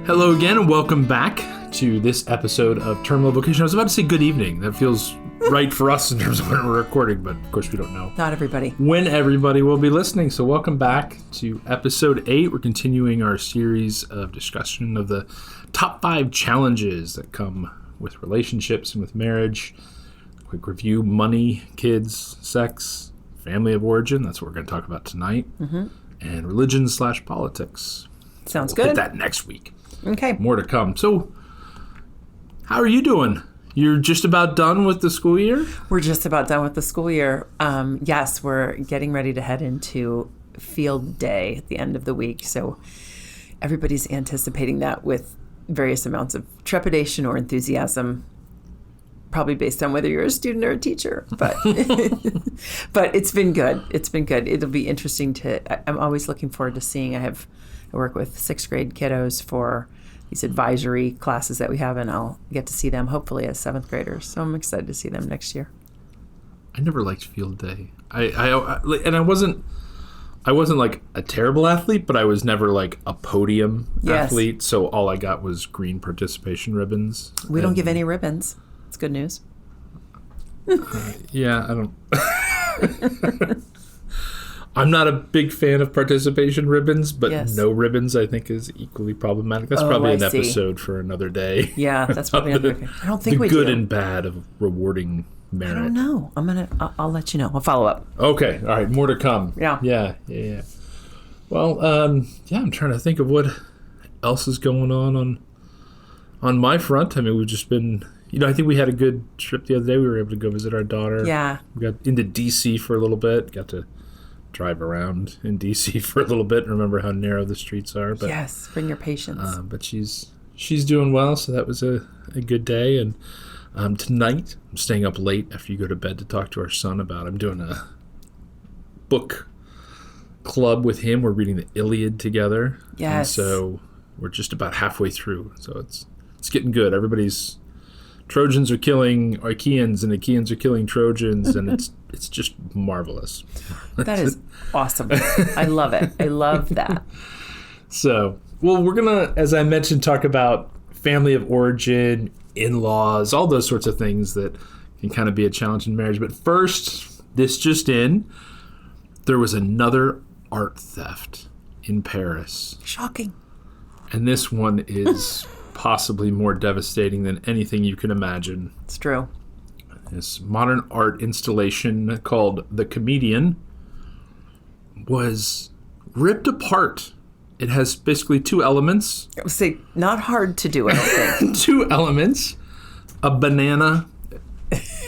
Hello again, and welcome back to this episode of Terminal Vocation. I was about to say good evening. That feels right for us in terms of when we're recording, but of course we don't know. Not everybody. When everybody will be listening. So welcome back to episode 8. We're continuing our series of discussion of the top 5 challenges that come with relationships and with marriage. Quick review: money, kids, sex, family of origin. That's what we're going to talk about tonight. Mm-hmm. And religion/politics. Sounds We'll good. hit that next week. Okay. More to come. So, how are you doing? You're just about done with the school year? We're just about done with the school year. Yes, we're getting ready to head into field day at the end of the week. So everybody's anticipating that with various amounts of trepidation or enthusiasm, probably based on whether you're a student or a teacher. But but it's been good. It's been good. It'll be interesting I'm always looking forward to seeing. I work with 6th grade kiddos for these advisory classes that we have, and I'll get to see them hopefully as 7th graders. So I'm excited to see them next year. I never liked field day. I wasn't like a terrible athlete, but I was never like a podium athlete. So all I got was green participation ribbons. We don't give any ribbons. It's good news. Yeah, I don't. I'm not a big fan of participation ribbons, but no ribbons I think is equally problematic. That's probably an episode for another day. Yeah, that's probably another. I don't think we do. The good do. and bad of rewarding merit. I don't know. I'll let you know. I'll follow up. Okay. All right. More to come. Yeah. Yeah. Well, I'm trying to think of what else is going on my front. I mean, we've just been, I think we had a good trip the other day. We were able to go visit our daughter. Yeah. We got into D.C. for a little bit. Got to drive around in D.C. for a little bit and remember how narrow the streets are. But, yes, bring your patience. But she's doing well, so that was a good day. And tonight, I'm staying up late after you go to bed to talk to our son I'm doing a book club with him. We're reading the Iliad together. Yes. And so we're just about halfway through. So it's getting good. Everybody's Trojans are killing Achaeans and Achaeans are killing Trojans, and it's just marvelous. That is awesome. I love it. I love that. So, well, we're going to, as I mentioned, talk about family of origin, in-laws, all those sorts of things that can kind of be a challenge in marriage. But first, this just in, there was another art theft in Paris. Shocking. And this one is possibly more devastating than anything you can imagine. It's true. This modern art installation called The Comedian was ripped apart. It has basically 2 elements. I would say not hard to do, I don't think. 2 elements. A banana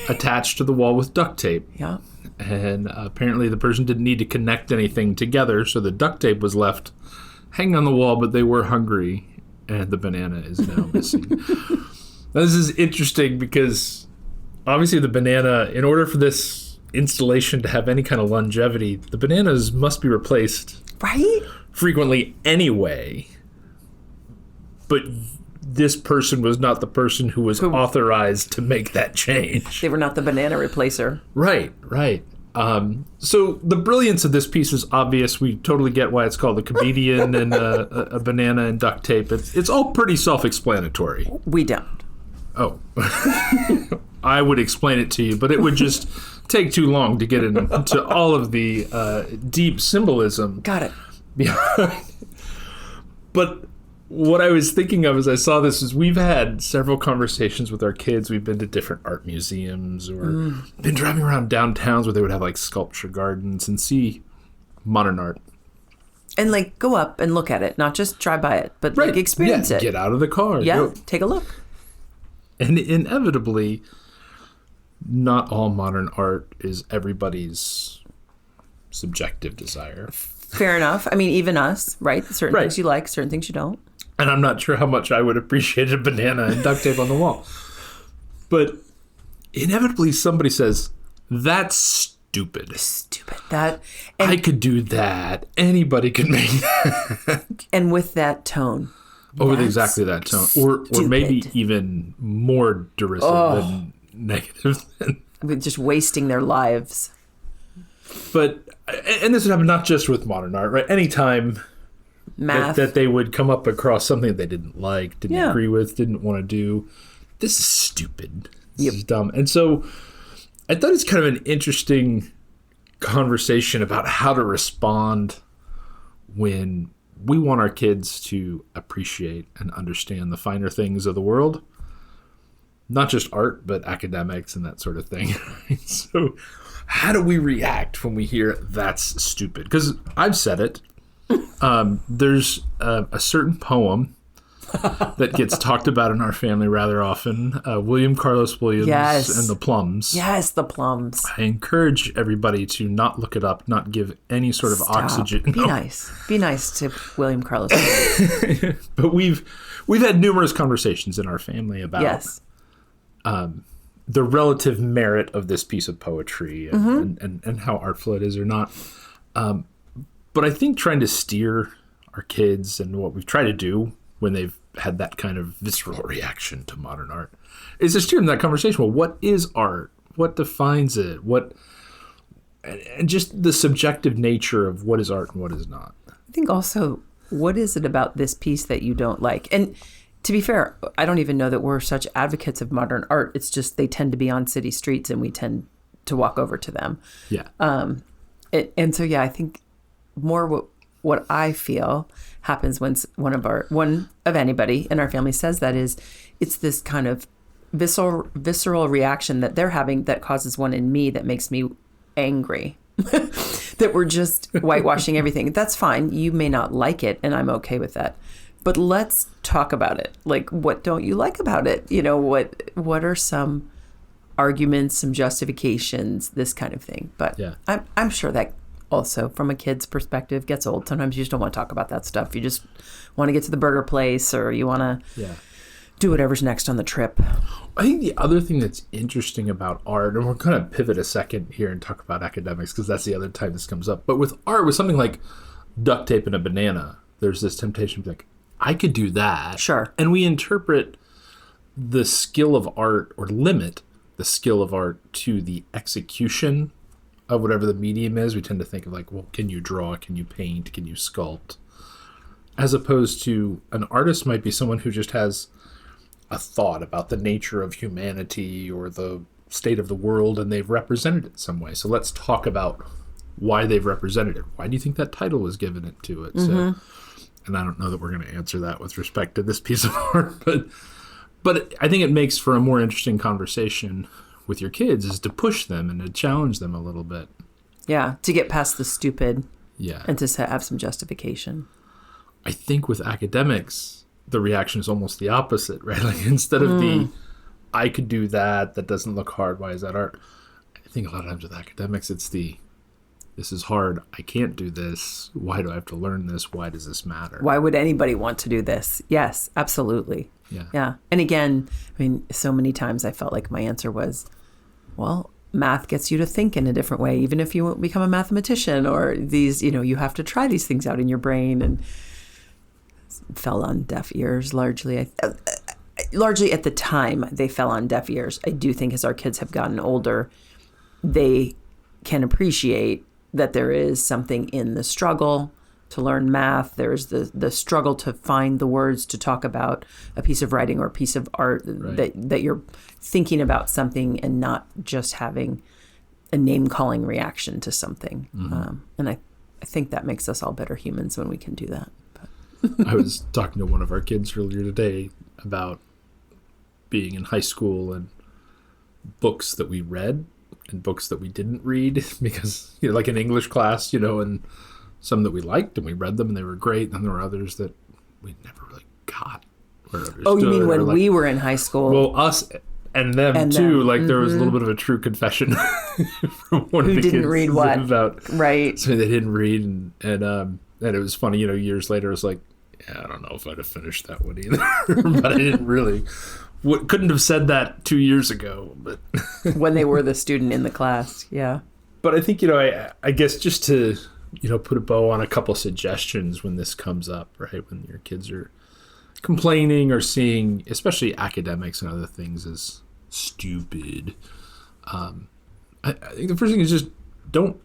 attached to the wall with duct tape. Yeah. And apparently the person didn't need to connect anything together, so the duct tape was left hanging on the wall, but they were hungry, and the banana is now missing. Now, this is interesting because obviously the banana, in order for this installation to have any kind of longevity, the bananas must be replaced right? frequently anyway. But this person was not the person who was authorized to make that change. They were not the banana replacer. Right. So the brilliance of this piece is obvious. We totally get why it's called The Comedian and a banana and duct tape. It's all pretty self-explanatory. We don't. Oh. I would explain it to you, but it would just take too long to get into all of the deep symbolism. Got it. Behind. But what I was thinking of as I saw this is we've had several conversations with our kids. We've been to different art museums or been driving around downtowns where they would have like sculpture gardens and see modern art. And like go up and look at it, not just drive by it, but like experience it. Get out of the car. Yeah, take a look. And inevitably, not all modern art is everybody's subjective desire. Fair enough. I mean, even us, right? Certain things you like, certain things you don't. And I'm not sure how much I would appreciate a banana and duct tape on the wall. But inevitably somebody says, that's stupid. I could do that. Anybody could make that. And with that tone. With exactly that tone. Or maybe even more derisive than negative. I mean, just wasting their lives. But, and this would happen not just with modern art, right? Anytime math. That they would come up across something that they didn't like, didn't Yeah. agree with, didn't want to do. This is stupid. This Yep. is dumb. And so I thought it's kind of an interesting conversation about how to respond when we want our kids to appreciate and understand the finer things of the world. Not just art, but academics and that sort of thing. So how do we react when we hear that's stupid? Because I've said it. There's a certain poem that gets talked about in our family rather often. William Carlos Williams Yes. and the Plums. Yes, the Plums. I encourage everybody to not look it up, not give any sort of Stop. oxygen. Be nice. Be nice to William Carlos. But we've had numerous conversations in our family about Yes. the relative merit of this piece of poetry and, and how artful it is or not. But I think trying to steer our kids and what we've tried to do when they've had that kind of visceral reaction to modern art is to steer them that conversation. Well, what is art? What defines it? And just the subjective nature of what is art and what is not. I think also, what is it about this piece that you don't like? And to be fair, I don't even know that we're such advocates of modern art. It's just they tend to be on city streets and we tend to walk over to them. Yeah. And so, yeah, I think more what I feel happens when one of anybody in our family says that is, it's this kind of visceral reaction that they're having that causes one in me that makes me angry. That we're just whitewashing everything. That's fine. You may not like it, and I'm okay with that. But let's talk about it. Like, what don't you like about it? You know, what are some arguments, some justifications, this kind of thing. But yeah. I'm sure that also, from a kid's perspective, gets old. Sometimes you just don't want to talk about that stuff. You just want to get to the burger place, or you want to do whatever's next on the trip. I think the other thing that's interesting about art, and we're going to pivot a second here and talk about academics because that's the other time this comes up. But with art, with something like duct tape and a banana, there's this temptation to be like, I could do that. Sure. And we interpret the skill of art or limit the skill of art to the execution of whatever the medium is. We tend to think of like, well, can you draw? Can you paint? Can you sculpt? As opposed to an artist might be someone who just has a thought about the nature of humanity or the state of the world, and they've represented it some way. So let's talk about why they've represented it. Why do you think that title was given it to it? So, and I don't know that we're going to answer that with respect to this piece of art, but I think it makes for a more interesting conversation with your kids is to push them and to challenge them a little bit. Yeah, to get past the stupid. Yeah. And to have some justification. I think with academics, the reaction is almost the opposite, right? Like instead of the, I could do that, that doesn't look hard, why is that art? I think a lot of times with academics, it's this is hard, I can't do this, why do I have to learn this, why does this matter? Why would anybody want to do this? Yes, absolutely. Yeah. And again, I mean, so many times I felt like my answer was, well, math gets you to think in a different way, even if you won't become a mathematician, or these, you have to try these things out in your brain, and fell on deaf ears largely. Largely at the time, they fell on deaf ears. I do think as our kids have gotten older, they can appreciate that there is something in the struggle to learn math. There's the struggle to find the words to talk about a piece of writing or a piece of art, right, that you're thinking about something and not just having a name-calling reaction to something. And I think that makes us all better humans when we can do that. I was talking to one of our kids earlier today about being in high school and books that we read and books that we didn't read because, like in English class, and some that we liked and we read them and they were great. And there were others that we never really got or understood. Oh, you mean when we were in high school? Well, us and them too. Like there was a little bit of a true confession from one of the kids. Who didn't read what? About right. Something they didn't read. And it was funny, years later, it was like, yeah, I don't know if I'd have finished that one either. But I didn't really, couldn't have said that 2 years ago. But when they were the student in the class, yeah. But I think, I guess just to, put a bow on a couple suggestions when this comes up, right? When your kids are complaining or seeing, especially academics and other things, as stupid. I think the first thing is just don't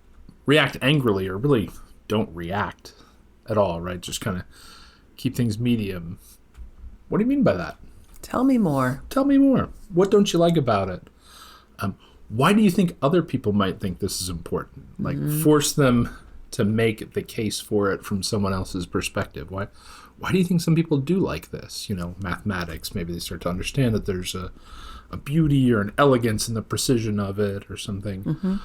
react angrily, or really don't react. at all, right? Just kind of keep things medium. What do you mean by that? Tell me more. Tell me more. What don't you like about it? Why do you think other people might think this is important? Like, force them to make the case for it from someone else's perspective. Why do you think some people do like this? Mathematics, maybe they start to understand that there's a beauty or an elegance in the precision of it or something.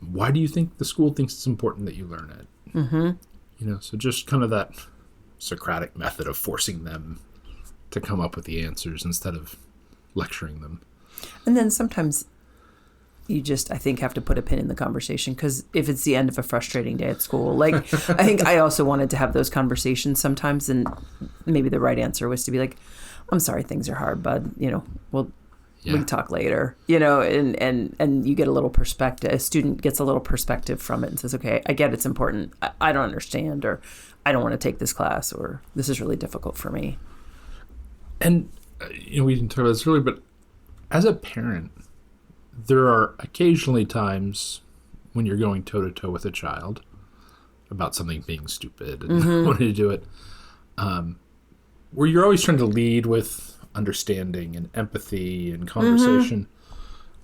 Why do you think the school thinks it's important that you learn it? So just kind of that Socratic method of forcing them to come up with the answers instead of lecturing them. And then sometimes you just, I think, have to put a pin in the conversation, because if it's the end of a frustrating day at school, like, I think I also wanted to have those conversations sometimes, and maybe the right answer was to be like, I'm sorry, things are hard, bud. We can talk later, and you get a little perspective. A student gets a little perspective from it and says, okay, I get it's important. I don't understand, or I don't want to take this class, or this is really difficult for me. And, we didn't talk about this earlier, but as a parent, there are occasionally times when you're going toe-to-toe with a child about something being stupid and wanting to do it, where you're always trying to lead with understanding and empathy and conversation.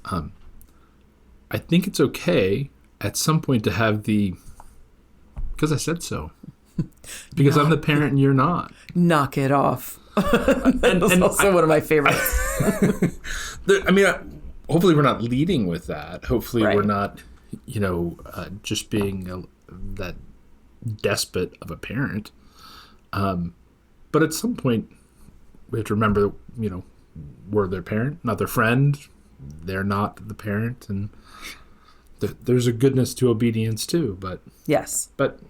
I think it's okay at some point to have because I said so. Because I'm the parent and you're not. Knock it off. That's also one of my favorites. Hopefully we're not leading with that. Hopefully right. We're not, just being that despot of a parent. But at some point, we have to remember, we're their parent, not their friend. They're not the parent. And there's a goodness to obedience too. But yes. But,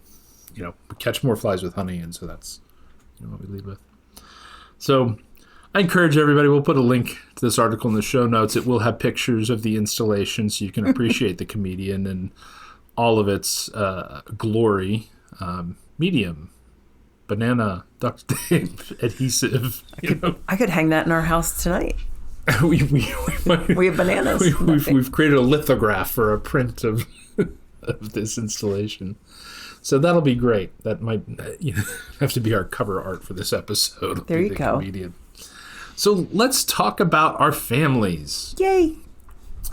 we catch more flies with honey. And so that's what we lead with. So I encourage everybody, we'll put a link to this article in the show notes. It will have pictures of the installation so you can appreciate the comedian and all of its glory. Medium, banana, duct tape, adhesive. I could hang that in our house tonight. we have bananas. We've created a lithograph for a print of this installation. So that'll be great. That might have to be our cover art for this episode. There you go. Comedian. So let's talk about our families. Yay.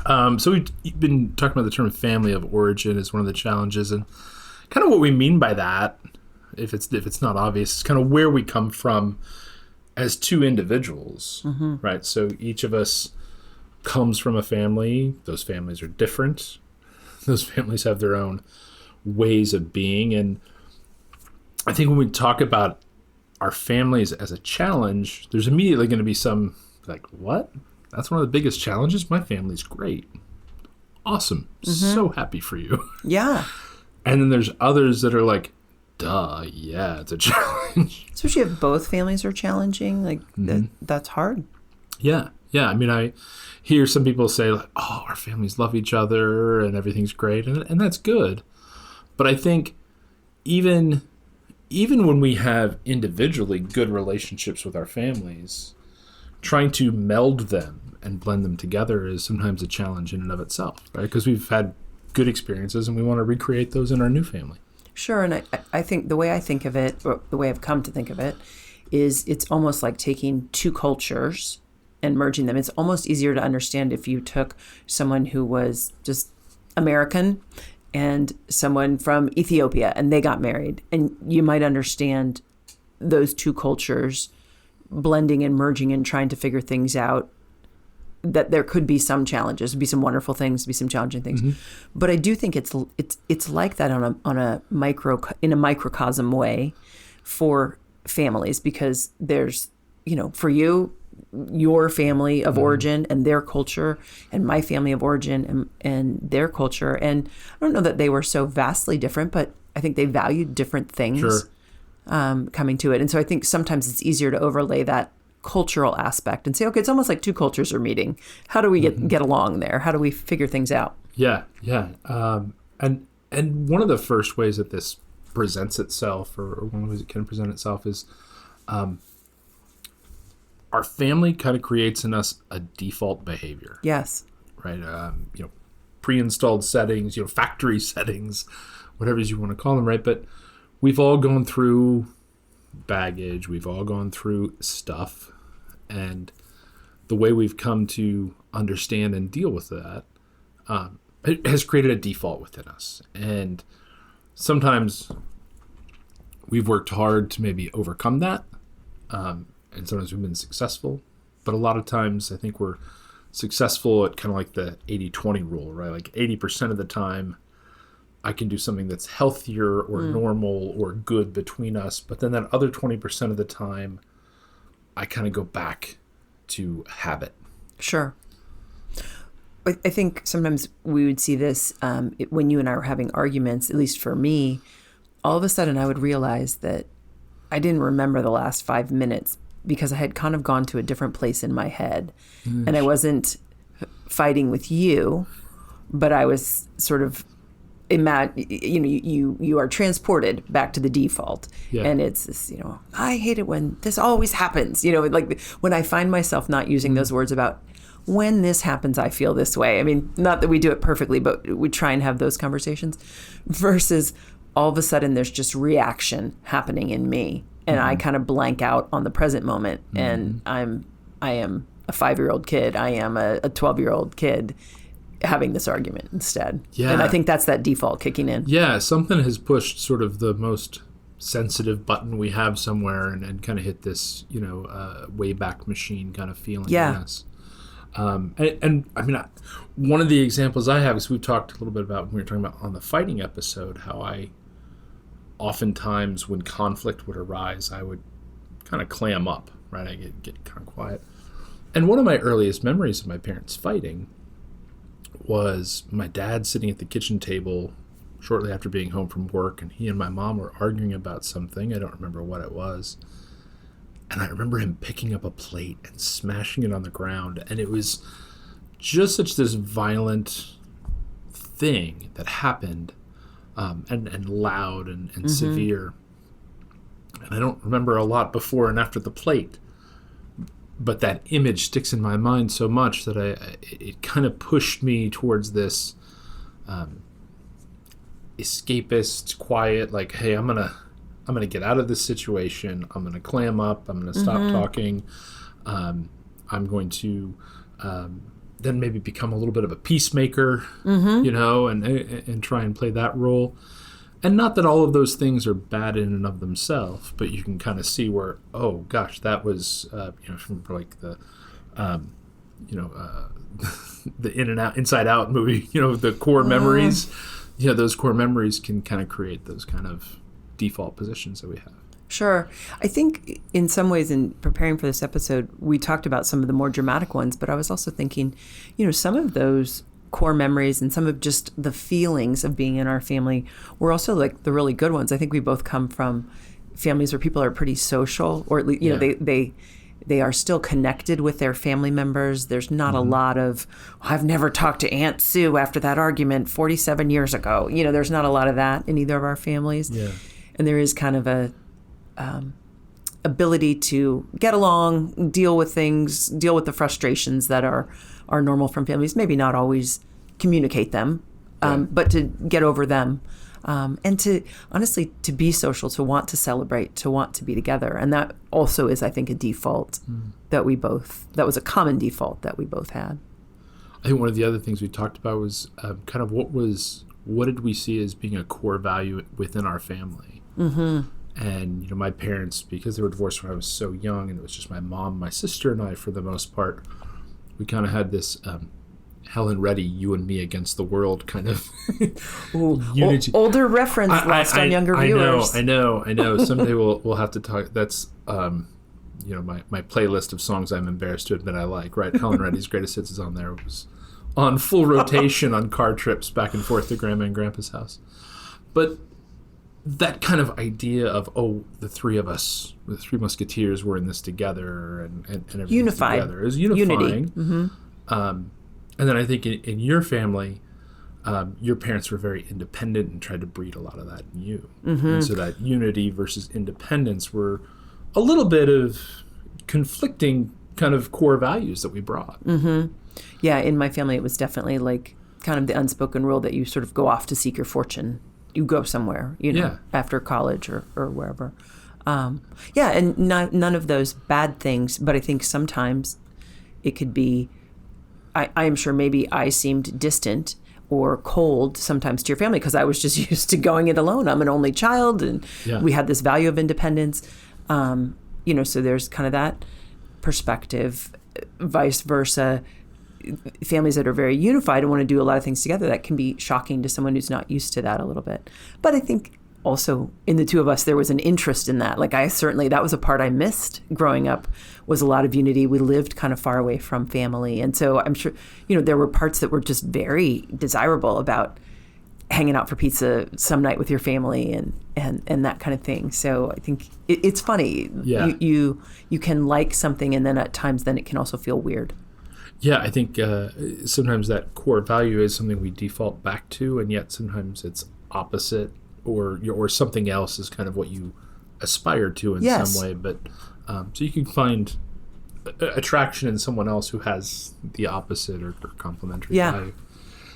So we've been talking about the term family of origin as one of the challenges, and kind of what we mean by that, if it's not obvious, is kind of where we come from as two individuals, right? So each of us comes from a family. Those families are different. Those families have their own ways of being. And I think when we talk about our families as a challenge, there's immediately going to be some like, what? That's one of the biggest challenges? My family's great. Awesome. So happy for you. Yeah. And then there's others that are like, duh, yeah, it's a challenge. Especially if both families are challenging, like that's hard. Yeah. Yeah. I hear some people say like, oh, our families love each other and everything's great. And that's good. But I think even when we have individually good relationships with our families, trying to meld them and blend them together is sometimes a challenge in and of itself, right? Because we've had good experiences and we want to recreate those in our new family. Sure. And I think the way I think of it, or the way I've come to think of it, is it's almost like taking two cultures and merging them. It's almost easier to understand if you took someone who was just American and someone from Ethiopia and they got married, and you might understand those two cultures blending and merging and trying to figure things out, that there could be some challenges, be some wonderful things, be some challenging things. But I do think it's like that in a microcosm way for families, because there's, for you, your family of origin and their culture, and my family of origin and their culture. And I don't know that they were so vastly different, but I think they valued different things coming to it. And so I think sometimes it's easier to overlay that cultural aspect and say, okay, it's almost like two cultures are meeting. How do we get along there? How do we figure things out? Yeah. And one of the first ways that this presents itself, or one of the ways it can present itself, is our family kind of creates in us a default behavior. Yes. Right. Pre-installed settings, factory settings, whatever you want to call them. Right. But we've all gone through baggage. We've all gone through stuff. And the way we've come to understand and deal with that, it has created a default within us. And sometimes we've worked hard to maybe overcome that. And sometimes we've been successful. But a lot of times I think we're successful at kind of like the 80-20 rule, right? Like 80% of the time I can do something that's healthier or normal or good between us. But then that other 20% of the time, I kind of go back to habit. Sure. I think sometimes we would see this when you and I were having arguments, at least for me, all of a sudden I would realize that I didn't remember the last 5 minutes because I had kind of gone to a different place in my head. And I wasn't fighting with you, but I was sort of you are transported back to the default. Yeah. And it's this, I hate it when this always happens. Like when I find myself not using those words about when this happens, I feel this way. I mean, not that we do it perfectly, but we try and have those conversations versus all of a sudden there's just reaction happening in me. And I kind of blank out on the present moment. And I am a 5-year-old kid. I am a 12-year-old kid having this argument instead. Yeah. And I think that's that default kicking in. Yeah, something has pushed sort of the most sensitive button we have somewhere and kind of hit this, Wayback Machine kind of feeling. Yeah. Yes. And I mean, one of the examples I have is we've talked a little bit about when we were talking about on the fighting episode, how I oftentimes when conflict would arise, I would kind of clam up, right? I get kind of quiet. And one of my earliest memories of my parents fighting was my dad sitting at the kitchen table shortly after being home from work, and he and my mom were arguing about something. I don't remember what it was. And I remember him picking up a plate and smashing it on the ground. And it was just such this violent thing that happened, and loud and severe. And I don't remember a lot before and after the plate. But that image sticks in my mind so much that it kind of pushed me towards this escapist, quiet, like, hey, I'm gonna get out of this situation. I'm gonna clam up. I'm gonna stop talking. I'm going to then maybe become a little bit of a peacemaker, and try and play that role. And not that all of those things are bad in and of themselves, but you can kind of see where, oh gosh, that was, from like the, the Inside Out movie, the core memories, those core memories can kind of create those kind of default positions that we have. Sure. I think in some ways in preparing for this episode, we talked about some of the more dramatic ones, but I was also thinking, some of those core memories and some of just the feelings of being in our family were also like the really good ones. I think we both come from families where people are pretty social, or at least, they are still connected with their family members. There's not a lot of, I've never talked to Aunt Sue after that argument 47 years ago. There's not a lot of that in either of our families. Yeah. And there is kind of a ability to get along, deal with things, deal with the frustrations that are normal from families, maybe not always communicate them, but to get over them, and to honestly to be social, to want to celebrate, to want to be together. And that also is, I think, a default that was a common default that we both had. I think one of the other things we talked about was kind of what did we see as being a core value within our family? And, my parents, because they were divorced when I was so young, and it was just my mom, my sister, and I, for the most part, we kind of had this Helen Reddy, you and me against the world kind of unity. Older reference lost on younger viewers. I know. Someday we'll have to talk. That's, my playlist of songs I'm embarrassed to admit I like, right? Helen Reddy's Greatest Hits is on there. It was on full rotation on car trips back and forth to Grandma and Grandpa's house. But that kind of idea of, the three of us, the Three Musketeers, were in this together and everything unified together. It was unifying. Unity. And then I think in your family, your parents were very independent and tried to breed a lot of that in you. And so that unity versus independence were a little bit of conflicting kind of core values that we brought. Yeah, in my family, it was definitely like kind of the unspoken rule that you sort of go off to seek your fortune you go somewhere, Yeah. after college or wherever. And none of those bad things, but I think sometimes it could be, I am sure maybe I seemed distant or cold sometimes to your family because I was just used to going it alone. I'm an only child, and we had this value of independence. So there's kind of that perspective. Vice versa, families that are very unified and want to do a lot of things together, that can be shocking to someone who's not used to that a little bit. But I think also in the two of us, there was an interest in that. Like that was a part I missed growing up, was a lot of unity. We lived kind of far away from family. And so I'm sure, there were parts that were just very desirable about hanging out for pizza some night with your family and that kind of thing. So I think it's funny. Yeah. You can like something, and then at times then it can also feel weird. Yeah, I think sometimes that core value is something we default back to, and yet sometimes it's opposite, or something else is kind of what you aspire to in some way. But so you can find attraction in someone else who has the opposite or complementary value.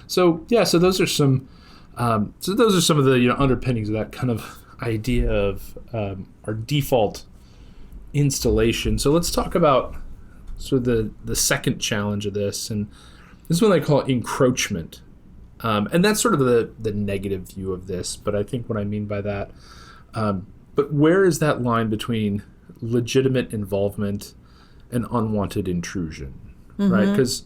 So those are some. Those are some of the underpinnings of that kind of idea of our default installation. So let's talk about sort of the second challenge of this, and this is what I call encroachment. And that's sort of the negative view of this, but I think what I mean by that, but where is that line between legitimate involvement and unwanted intrusion, right? Because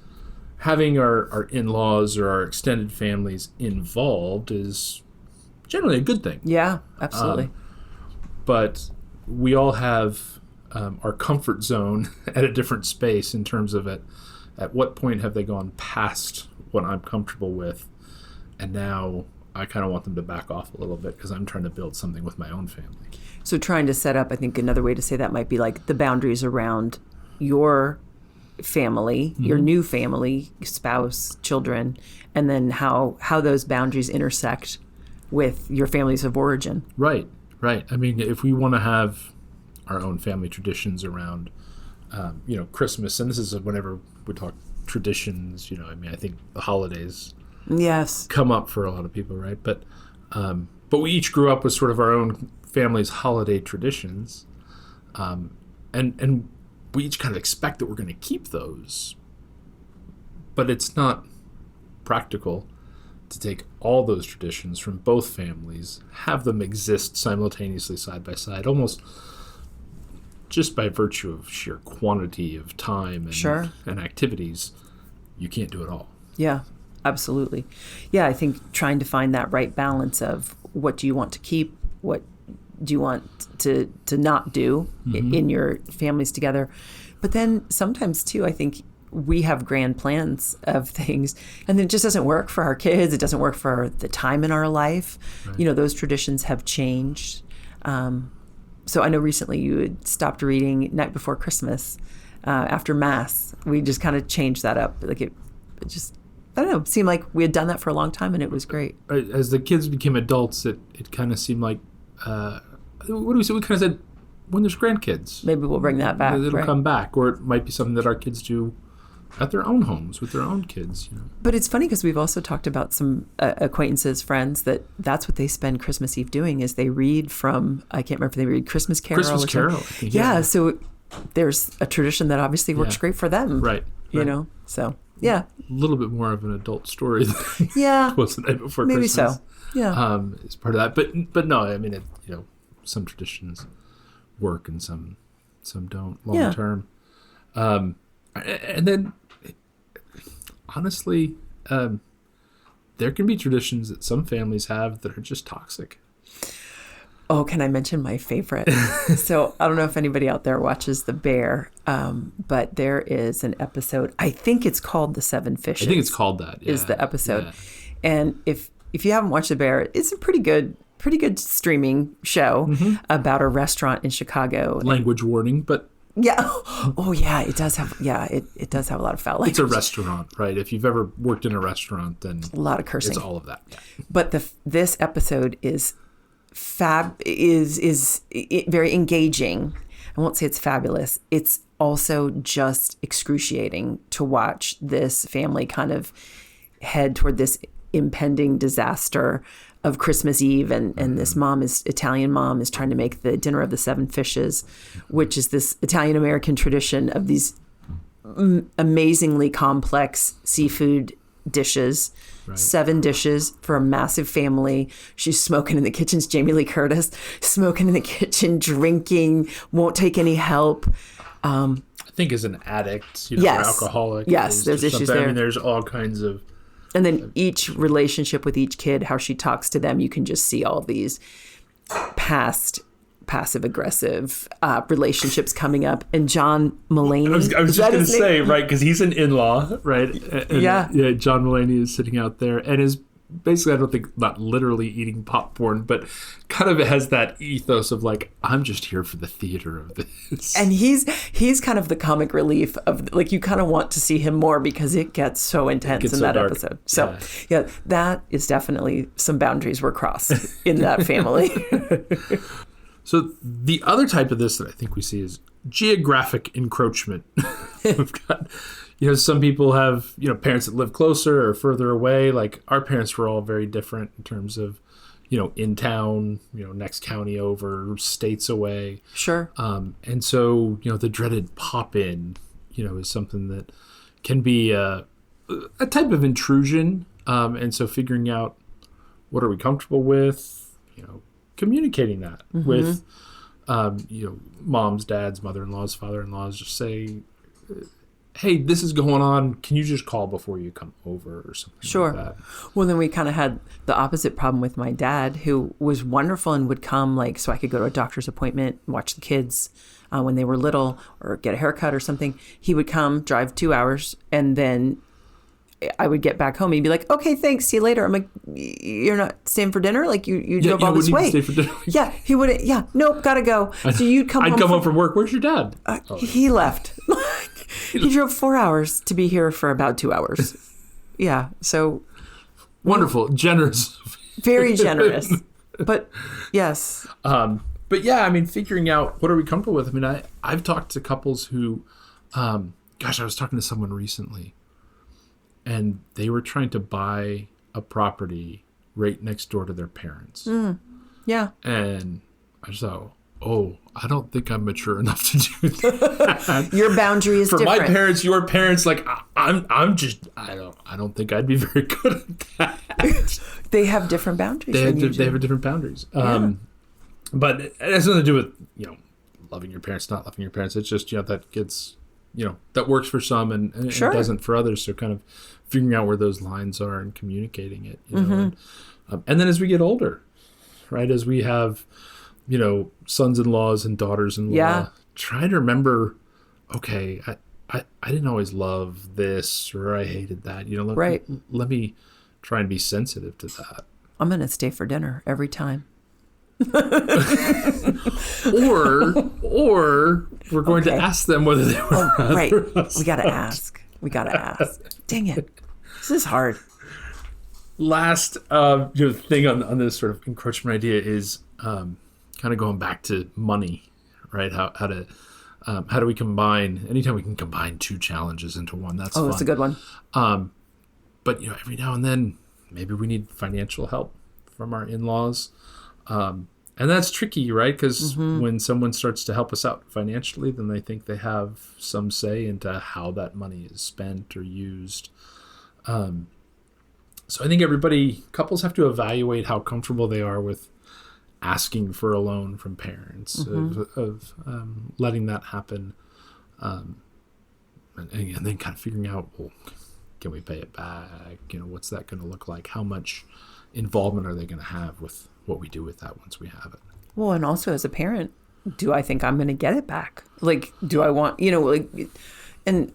having our in-laws or our extended families involved is generally a good thing. Yeah, absolutely. But we all have our comfort zone at a different space in terms of at what point have they gone past what I'm comfortable with, and now I kind of want them to back off a little bit because I'm trying to build something with my own family. So trying to set up, I think another way to say that might be like the boundaries around your family, your new family, spouse, children, and then how those boundaries intersect with your families of origin. Right. I mean, if we want to have our own family traditions around, Christmas, and this is whenever we talk traditions, I think the holidays come up for a lot of people, right? But we each grew up with sort of our own family's holiday traditions, and we each kind of expect that we're going to keep those, but it's not practical to take all those traditions from both families, have them exist simultaneously side by side, almost just by virtue of sheer quantity of time and activities. You can't do it all. Yeah, absolutely. Yeah, I think trying to find that right balance of what do you want to keep, what do you want to not do in your families together. But then sometimes too, I think we have grand plans of things, and then it just doesn't work for our kids. It doesn't work for the time in our life. Right. Those traditions have changed. So I know recently you had stopped reading Night Before Christmas after Mass. We just kind of changed that up. Like it just, I don't know, it seemed like we had done that for a long time, and it was great. As the kids became adults, it kind of seemed like, what do we say? We kind of said, when there's grandkids, maybe we'll bring that back. It'll come back, or it might be something that our kids do at their own homes with their own kids. But it's funny because we've also talked about some acquaintances, friends, that's what they spend Christmas Eve doing is they read from, I can't remember if they read Christmas Carol. Christmas Carol, I think, yeah. So there's a tradition that obviously works great for them. Right. So yeah. A little bit more of an adult story than was the Night Before maybe Christmas. Maybe so. Yeah. It's part of that. But no, I mean, some traditions work and some don't long term. And then, honestly, there can be traditions that some families have that are just toxic. Oh, can I mention my favorite? So I don't know if anybody out there watches The Bear, but there is an episode. I think it's called The Seven Fishes. I think it's called that. Yeah. Is the episode, and if you haven't watched The Bear, it's a pretty good streaming show about a restaurant in Chicago. Language warning, but. Yeah. Oh, yeah. It does have. Yeah, it does have a lot of foul language. It's a restaurant, right? If you've ever worked in a restaurant, then a lot of cursing. It's all of that. Yeah. But this episode is very engaging. I won't say it's fabulous. It's also just excruciating to watch this family kind of head toward this impending disaster. of Christmas Eve, and this Italian mom is trying to make the dinner of the seven fishes, which is this Italian American tradition of these amazingly complex seafood dishes. Right. 7 dishes for a massive family. She's smoking in the kitchen. It's Jamie Lee Curtis smoking in the kitchen, drinking, won't take any help. I think as an addict, or alcoholic. Yes, there's issues there. I mean, there's all kinds of... And then each relationship with each kid, how she talks to them, you can just see all these past passive-aggressive relationships coming up. And John Mulaney... I was just going to say, right, because he's an in-law, right? And, yeah. John Mulaney is sitting out there and is basically, I don't think, not literally eating popcorn, but kind of has that ethos of like, I'm just here for the theater of this. And he's kind of the comic relief of, like, you kind of want to see him more because it gets so intense in that dark episode. So, yeah, that is definitely some boundaries were crossed in that family. So the other type of this that I think we see is geographic encroachment. We've got, some people have, parents that live closer or further away. Like our parents were all very different in terms of, in town, next county over, states away. Sure. And so, the dreaded pop-in, is something that can be a type of intrusion. And so figuring out what are we comfortable with, communicating that with, moms, dads, mother-in-laws, father-in-laws, just say, hey, this is going on. Can you just call before you come over or something like that? Well, then we kind of had the opposite problem with my dad, who was wonderful and would come, like, so I could go to a doctor's appointment, watch the kids when they were little, or get a haircut or something. He would come, drive 2 hours, and then I would get back home. He'd be like, okay, thanks. See you later. I'm like, you're not staying for dinner? Like you drove all this way. Stay for dinner. Yeah, he wouldn't. Yeah, nope, gotta go. So you'd come. I'd come home from work. Where's your dad? He left. He drove 4 hours to be here for about 2 hours. Yeah. So wonderful, generous, very generous. But yes. But yeah, I mean, figuring out what are we comfortable with. I mean, I've talked to couples who, I was talking to someone recently. And they were trying to buy a property right next door to their parents. Yeah. And I just thought, I don't think I'm mature enough to do that. Your boundary is different. For my parents, your parents, like I don't think I'd be very good at that. They have different boundaries. They have different boundaries. Yeah. But it has nothing to do with loving your parents, not loving your parents. It's just that gets that works for some and sure. It doesn't for others. So kind of figuring out where those lines are and communicating it, and then as we get older, right, as we have, sons-in-laws and daughters-in-law, try to remember, okay, I didn't always love this or I hated that, let me try and be sensitive to that. I'm going to stay for dinner every time. or we're going to ask them whether they were right. We got to ask. Dang it. This is hard. Last thing on this sort of encroachment idea is kind of going back to money, right? How do we combine, anytime we can combine 2 challenges into one, that's fun. That's a good one. But every now and then maybe we need financial help from our in-laws. And that's tricky, right? Because when someone starts to help us out financially, then they think they have some say into how that money is spent or used. So I think couples have to evaluate how comfortable they are with asking for a loan from parents, of letting that happen. And then kind of figuring out, well, can we pay it back? What's that going to look like? How much involvement are they going to have with what we do with that once we have it? Well, and also as a parent, do I think I'm going to get it back? Like, do I want, and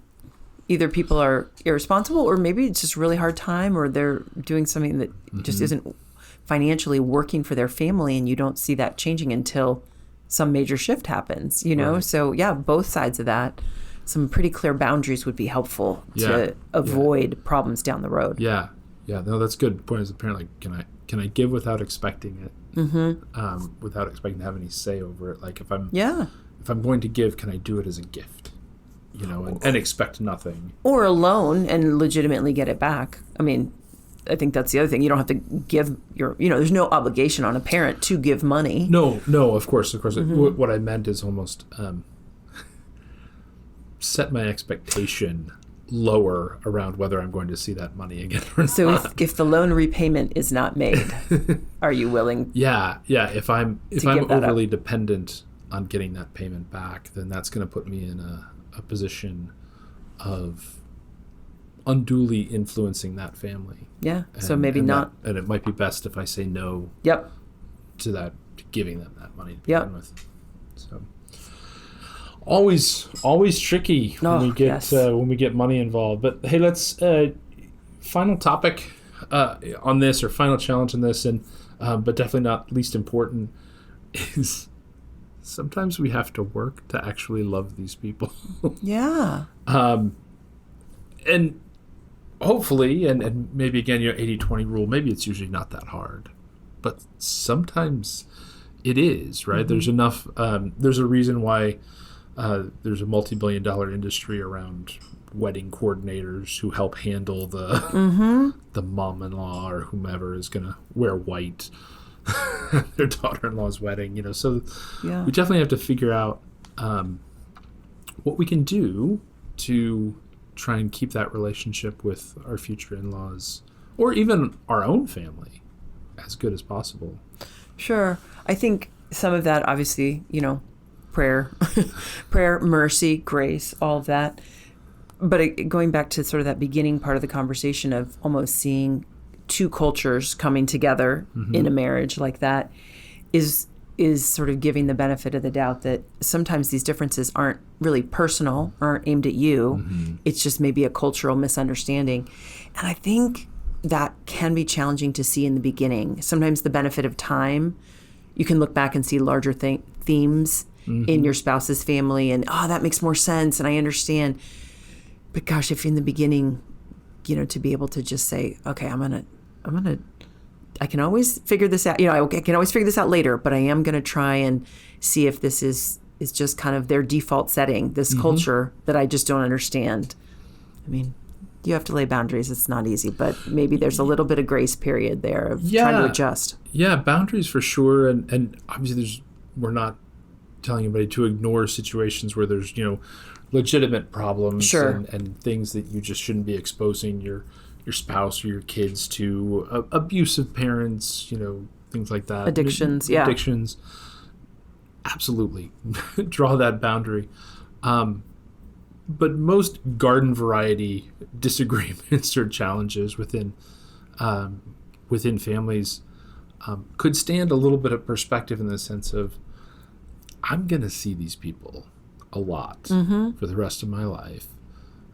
either people are irresponsible or maybe it's just a really hard time or they're doing something that just isn't financially working for their family and you don't see that changing until some major shift happens, Right. So yeah, both sides of that. Some pretty clear boundaries would be helpful to avoid problems down the road. Yeah. Yeah, no, that's a good point. As a parent, like, can I give without expecting it? Without expecting to have any say over it. Like if I'm going to give, can I do it as a gift? And expect nothing. Or a loan and legitimately get it back. I mean, I think that's the other thing. You don't have to give there's no obligation on a parent to give money. No, of course. What I meant is almost set my expectation lower around whether I'm going to see that money again or not. So if the loan repayment is not made, are you willing? Yeah. If I'm overly dependent on getting that payment back, then that's going to put me in a position of unduly influencing that family. Yeah. So maybe not. And it might be best if I say no. Yep. To giving them that money to yep. begin with. So always tricky when we get money involved. But hey, let's final topic on this, or final challenge on this, and but definitely not least important, is sometimes we have to work to actually love these people. Yeah. And hopefully, and maybe again, 80-20 rule, maybe it's usually not that hard, but sometimes it is, right? Mm-hmm. There's a reason why there's a multi-billion-dollar industry around wedding coordinators who help handle the mom-in-law or whomever is going to wear white their daughter-in-law's wedding, so yeah. We definitely have to figure out what we can do to try and keep that relationship with our future in-laws, or even our own family, as good as possible. Sure. I think some of that, obviously, prayer, mercy, grace, all of that. But going back to sort of that beginning part of the conversation of almost seeing two cultures coming together mm-hmm. in a marriage like that is sort of giving the benefit of the doubt that sometimes these differences aren't really personal, aren't aimed at you. Mm-hmm. It's just maybe a cultural misunderstanding. And I think that can be challenging to see in the beginning. Sometimes the benefit of time, you can look back and see larger themes mm-hmm. in your spouse's family, and that makes more sense, and I understand. But gosh, if in the beginning, to be able to just say, okay, I can always figure this out. I can always figure this out later, but I am going to try and see if this is just kind of their default setting, this mm-hmm. culture that I just don't understand. I mean, you have to lay boundaries. It's not easy, but maybe there's a little bit of grace period there of trying to adjust. Yeah, boundaries for sure. And obviously we're not telling anybody to ignore situations where there's, legitimate problems sure. and things that you just shouldn't be exposing your spouse or your kids to, abusive parents, things like that. Addictions. Absolutely. Draw that boundary. But most garden variety disagreements or challenges within families could stand a little bit of perspective in the sense of, I'm going to see these people a lot mm-hmm. for the rest of my life.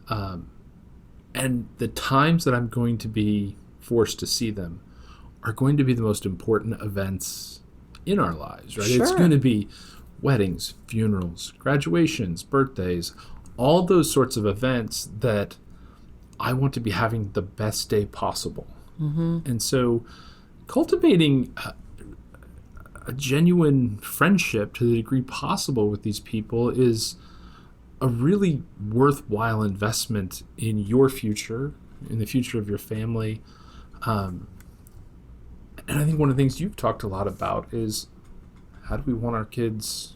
And the times that I'm going to be forced to see them are going to be the most important events in our lives, right? Sure. It's going to be weddings, funerals, graduations, birthdays, all those sorts of events that I want to be having the best day possible. Mm-hmm. And so cultivating a genuine friendship to the degree possible with these people is a really worthwhile investment in your future, in the future of your family. And I think one of the things you've talked a lot about is, how do we want our kids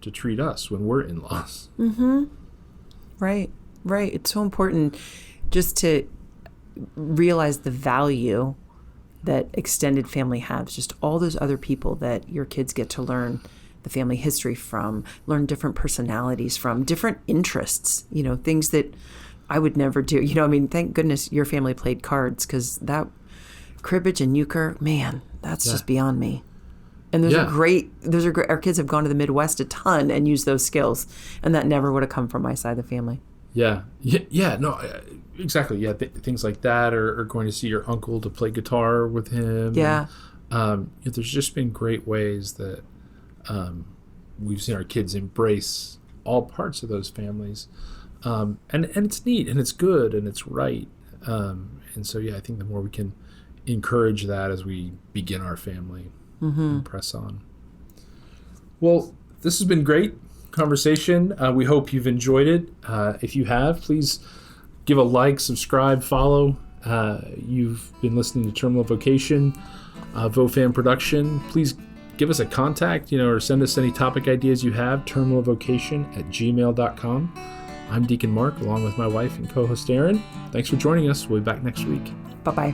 to treat us when we're in-laws? Mm-hmm. Right. It's so important just to realize the value that extended family has, just all those other people that your kids get to learn the family history from, learn different personalities from, different interests, things that I would never do. Thank goodness your family played cards, because that cribbage and euchre, man, that's just beyond me. And those are great. Our kids have gone to the Midwest a ton and used those skills, and that never would have come from my side of the family. Yeah. No, exactly. Yeah, things like that, or going to see your uncle to play guitar with him. Yeah. And, there's just been great ways that we've seen our kids embrace all parts of those families, and it's neat and it's good and it's right. And so I think the more we can encourage that as we begin our family mm-hmm. and press on. Well, this has been great conversation. We hope you've enjoyed it. If you have, please give a like, subscribe, follow. You've been listening to Terminal Vocation, VoFam production. Please give us a contact, or send us any topic ideas you have, terminalvocation@gmail.com. I'm Deacon Mark, along with my wife and co-host Aaron. Thanks for joining us. We'll be back next week. Bye-bye.